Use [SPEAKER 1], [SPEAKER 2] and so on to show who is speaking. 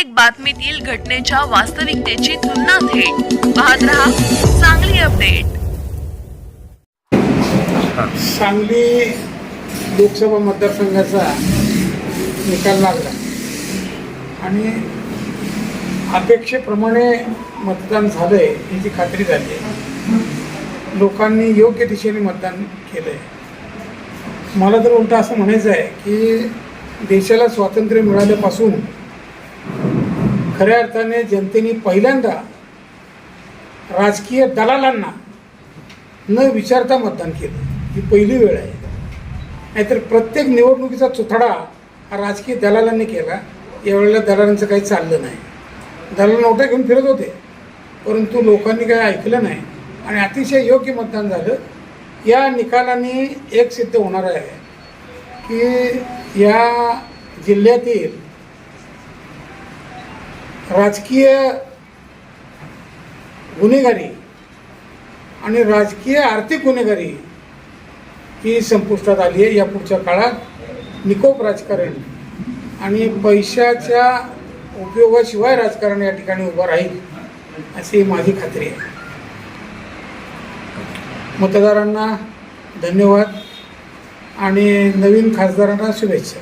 [SPEAKER 1] प्रत्येक बातमीतील घटनेच्या वास्तविकतेची तुलना थेट पाहत रहा सांगली अपडेट।
[SPEAKER 2] सांगली लोकसभा मतदारसंघाचा निकाल लागला आणि अपेक्षेप्रमाणे मतदान झालंय याची खात्री झाली आहे। लोकांनी योग्य दिशेने मतदान केलंय। मला तर उलट असं म्हणायचं आहे की देशाला स्वातंत्र्य मिळाल्यापासून खऱ्या अर्थाने जनतेने पहिल्यांदा राजकीय दलालांना न विचारता मतदान केलं। ही पहिली वेळ आहे। नाहीतर प्रत्येक निवडणुकीचा चुथडा हा राजकीय दलालांनी केला। यावेळेला दलालांचं काही चाललं नाही। दलाल नोटा घेऊन फिरत होते, परंतु लोकांनी काही ऐकलं नाही आणि अतिशय योग्य मतदान झालं। या निकालाने एक सिद्ध होणार आहे की या जिल्ह्यातील राजकीय गुन्हेगारी आणि राजकीय आर्थिक गुन्हेगारी ही संपुष्टात आली आहे। या पुढच्या काळात निकोप राजकारण आणि पैशाच्या उपयोगाशिवाय राजकारण या ठिकाणी उभं राहील अशी माझी खात्री आहे। मतदारांना धन्यवाद आणि नवीन खासदारांना शुभेच्छा।